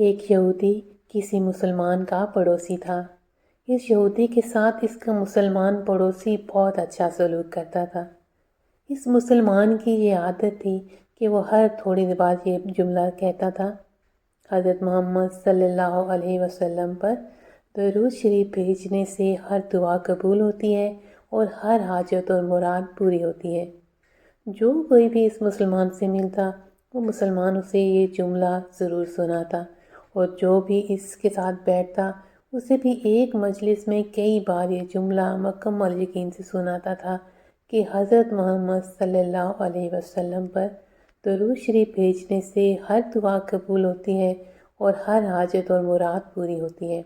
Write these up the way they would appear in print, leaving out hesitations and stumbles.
ایک یہودی کسی مسلمان کا پڑوسی تھا۔ اس یہودی کے ساتھ اس کا مسلمان پڑوسی بہت اچھا سلوک کرتا تھا۔ اس مسلمان کی یہ عادت تھی کہ وہ ہر تھوڑی دیر بعد یہ جملہ کہتا تھا: حضرت محمد صلی اللہ علیہ وسلم پر درود شریف بھیجنے سے ہر دعا قبول ہوتی ہے اور ہر حاجت اور مراد پوری ہوتی ہے۔ جو کوئی بھی اس مسلمان سے ملتا وہ مسلمان اسے یہ جملہ ضرور سناتا، اور جو بھی اس کے ساتھ بیٹھتا اسے بھی ایک مجلس میں کئی بار یہ جملہ مکمل یقین سے سناتا تھا کہ حضرت محمد صلی اللہ علیہ وسلم پر درود شریف بھیجنے سے ہر دعا قبول ہوتی ہے اور ہر حاجت اور مراد پوری ہوتی ہے۔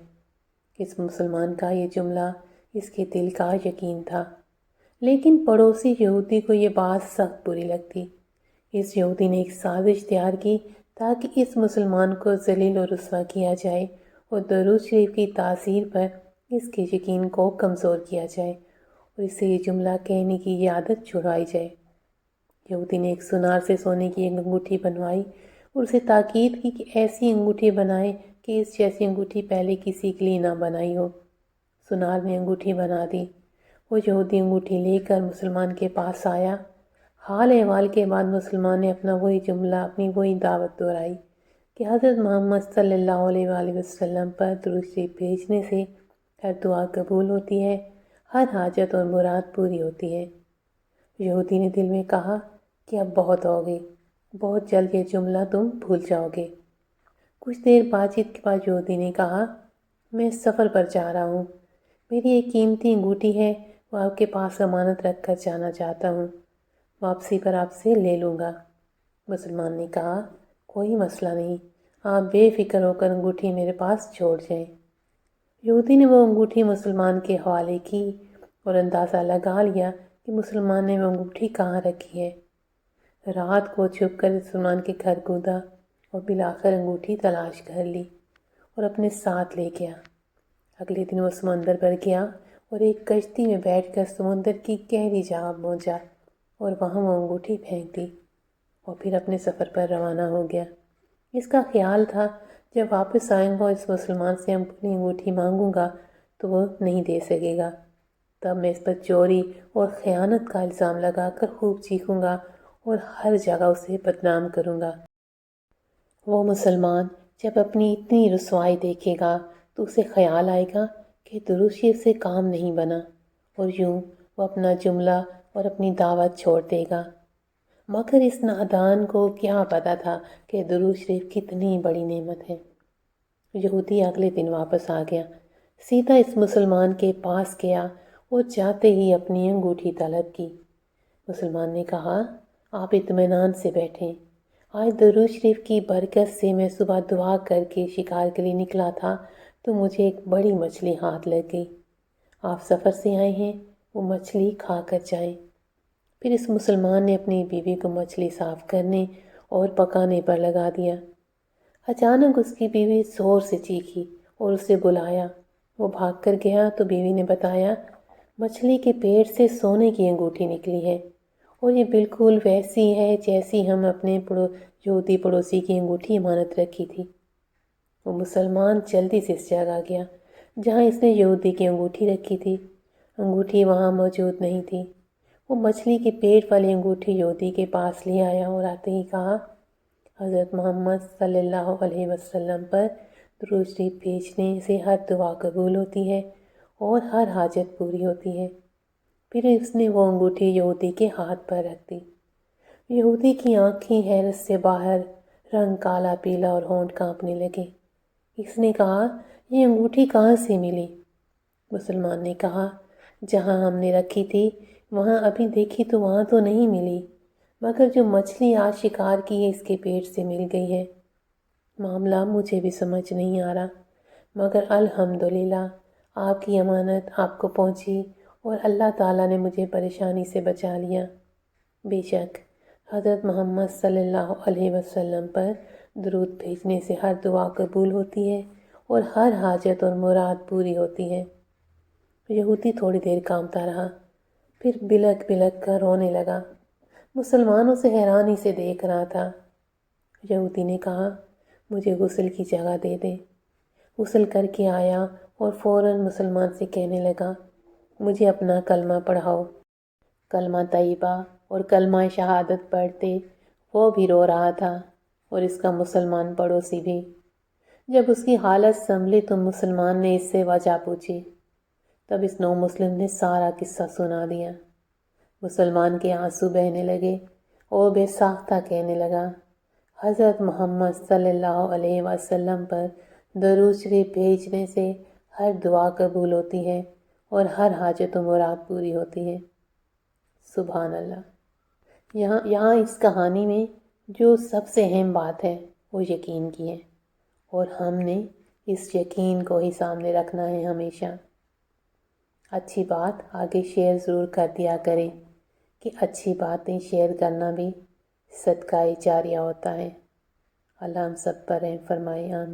اس مسلمان کا یہ جملہ اس کے دل کا یقین تھا، لیکن پڑوسی یہودی کو یہ بات سخت بری لگتی۔ اس یہودی نے ایک سازش تیار کی تاکہ اس مسلمان کو ذلیل و رسوا کیا جائے اور درود شریف کی تاثیر پر اس کے یقین کو کمزور کیا جائے اور اسے یہ جملہ کہنے کی یہ عادت چھڑائی جائے۔ یہودی نے ایک سنار سے سونے کی ایک انگوٹھی بنوائی اور اسے تاکید کی کہ ایسی انگوٹھی بنائے کہ اس جیسی انگوٹھی پہلے کسی کے لیے نہ بنائی ہو۔ سنار نے انگوٹھی بنا دی۔ وہ یہودی انگوٹھی لے کر مسلمان کے پاس آیا۔ حال احوال کے بعد مسلمان نے اپنا وہی جملہ، اپنی وہی دعوت دہرائی کہ حضرت محمد صلی اللہ علیہ وآلہ وسلم پر درود شریف بھیجنے سے ہر دعا قبول ہوتی ہے، ہر حاجت اور مراد پوری ہوتی ہے۔ یہودی نے دل میں کہا کہ اب بہت ہو گئی، بہت جلد یہ جملہ تم بھول جاؤ گے۔ کچھ دیر بات چیت کے بعد یہودی نے کہا: میں سفر پر جا رہا ہوں، میری ایک قیمتی انگوٹھی ہے، وہ آپ کے پاس امانت رکھ کر جانا چاہتا ہوں، واپسی پر آپ سے لے لوں گا۔ مسلمان نے کہا: کوئی مسئلہ نہیں، آپ بے فکر ہو کر انگوٹھی میرے پاس چھوڑ جائیں۔ یہودی نے وہ انگوٹھی مسلمان کے حوالے کی اور اندازہ لگا لیا کہ مسلمان نے وہ انگوٹھی کہاں رکھی ہے۔ رات کو چھپ کر مسلمان کے گھر کودا اور بالآخر انگوٹھی تلاش کر لی اور اپنے ساتھ لے گیا۔ اگلے دن وہ سمندر پر گیا اور ایک کشتی میں بیٹھ کر سمندر کی گہری جگہ پہنچا اور وہاں وہ انگوٹھی پھینک دی اور پھر اپنے سفر پر روانہ ہو گیا۔ اس کا خیال تھا جب واپس آئیں گا اس مسلمان سے اپنی انگوٹھی مانگوں گا تو وہ نہیں دے سکے گا، تب میں اس پر چوری اور خیانت کا الزام لگا کر خوب چیخوں گا اور ہر جگہ اسے بدنام کروں گا۔ وہ مسلمان جب اپنی اتنی رسوائی دیکھے گا تو اسے خیال آئے گا کہ درود شریف سے کام نہیں بنا، اور یوں وہ اپنا جملہ اور اپنی دعوت چھوڑ دے گا۔ مگر اس نادان کو کیا پتا تھا کہ درود شریف کتنی بڑی نعمت ہے۔ یہودی اگلے دن واپس آ گیا، سیدھا اس مسلمان کے پاس گیا اور جاتے ہی اپنی انگوٹھی طلب کی۔ مسلمان نے کہا: آپ اطمینان سے بیٹھیں، آج درود شریف کی برکت سے میں صبح دعا کر کے شکار کے لیے نکلا تھا تو مجھے ایک بڑی مچھلی ہاتھ لگ گئی۔ آپ سفر سے آئے ہیں، وہ مچھلی کھا کر جائیں۔ پھر اس مسلمان نے اپنی بیوی کو مچھلی صاف کرنے اور پکانے پر لگا دیا۔ اچانک اس کی بیوی زور سے چیخی اور اسے بلایا۔ وہ بھاگ کر گیا تو بیوی نے بتایا: مچھلی کے پیٹ سے سونے کی انگوٹھی نکلی ہے اور یہ بالکل ویسی ہے جیسی ہم اپنے یہودی پڑوسی کی انگوٹھی امانت رکھی تھی۔ وہ مسلمان جلدی سے اس جگہ گیا جہاں اس نے یہودی کی انگوٹھی رکھی تھی۔ انگوٹھی وہاں موجود نہیں تھی۔ وہ مچھلی کے پیٹ والی انگوٹھی یہودی کے پاس لے آیا اور آتے ہی کہا: حضرت محمد صلی اللہ علیہ وسلم پر درود شریف بھیجنے سے ہر دعا قبول ہوتی ہے اور ہر حاجت پوری ہوتی ہے۔ پھر اس نے وہ انگوٹھی یہودی کے ہاتھ پر رکھ دی۔ یہودی کی آنکھیں حیرت سے باہر، رنگ کالا پیلا اور ہونٹ کانپنے لگے۔ اس نے کہا: یہ انگوٹھی کہاں سے ملی؟ مسلمان نے کہا: جہاں ہم نے رکھی تھی وہاں ابھی دیکھی تو وہاں تو نہیں ملی، مگر جو مچھلی آج شکار کی ہے اس کے پیٹ سے مل گئی ہے۔ معاملہ مجھے بھی سمجھ نہیں آ رہا، مگر الحمدللہ آپ کی امانت آپ کو پہنچی اور اللہ تعالیٰ نے مجھے پریشانی سے بچا لیا۔ بے شک حضرت محمد صلی اللہ علیہ وسلم پر درود بھیجنے سے ہر دعا قبول ہوتی ہے اور ہر حاجت اور مراد پوری ہوتی ہے۔ یہودی تھوڑی دیر کانپتا رہا، پھر بلک بلک کر رونے لگا۔ مسلمان اسے حیرانی سے دیکھ رہا تھا۔ یہودی نے کہا: مجھے غسل کی جگہ دے دے۔ غسل کر کے آیا اور فوراً مسلمان سے کہنے لگا، مجھے اپنا کلمہ پڑھاؤ۔ کلمہ طیبہ اور کلمہ شہادت پڑھتے وہ بھی رو رہا تھا اور اس کا مسلمان پڑوسی بھی۔ جب اس کی حالت سنبھلی تو مسلمان نے اس سے وجہ پوچھی۔ تب اس نو مسلم نے سارا قصہ سنا دیا۔ مسلمان کے آنسو بہنے لگے اور بے ساختہ کہنے لگا، حضرت محمد صلی اللہ علیہ وسلم پر درود شریف بھیجنے سے ہر دعا قبول ہوتی ہے اور ہر حاجت و مراد پوری ہوتی ہے۔ سبحان اللہ۔ یہاں اس کہانی میں جو سب سے اہم بات ہے وہ یقین کی ہے، اور ہم نے اس یقین کو ہی سامنے رکھنا ہے ہمیشہ۔ اچھی بات آگے شیئر ضرور کر دیا کریں کہ اچھی باتیں شیئر کرنا بھی صدقہ جاریہ ہوتا ہے۔ اللہ ہم سب پر رحم فرمائے، آمین۔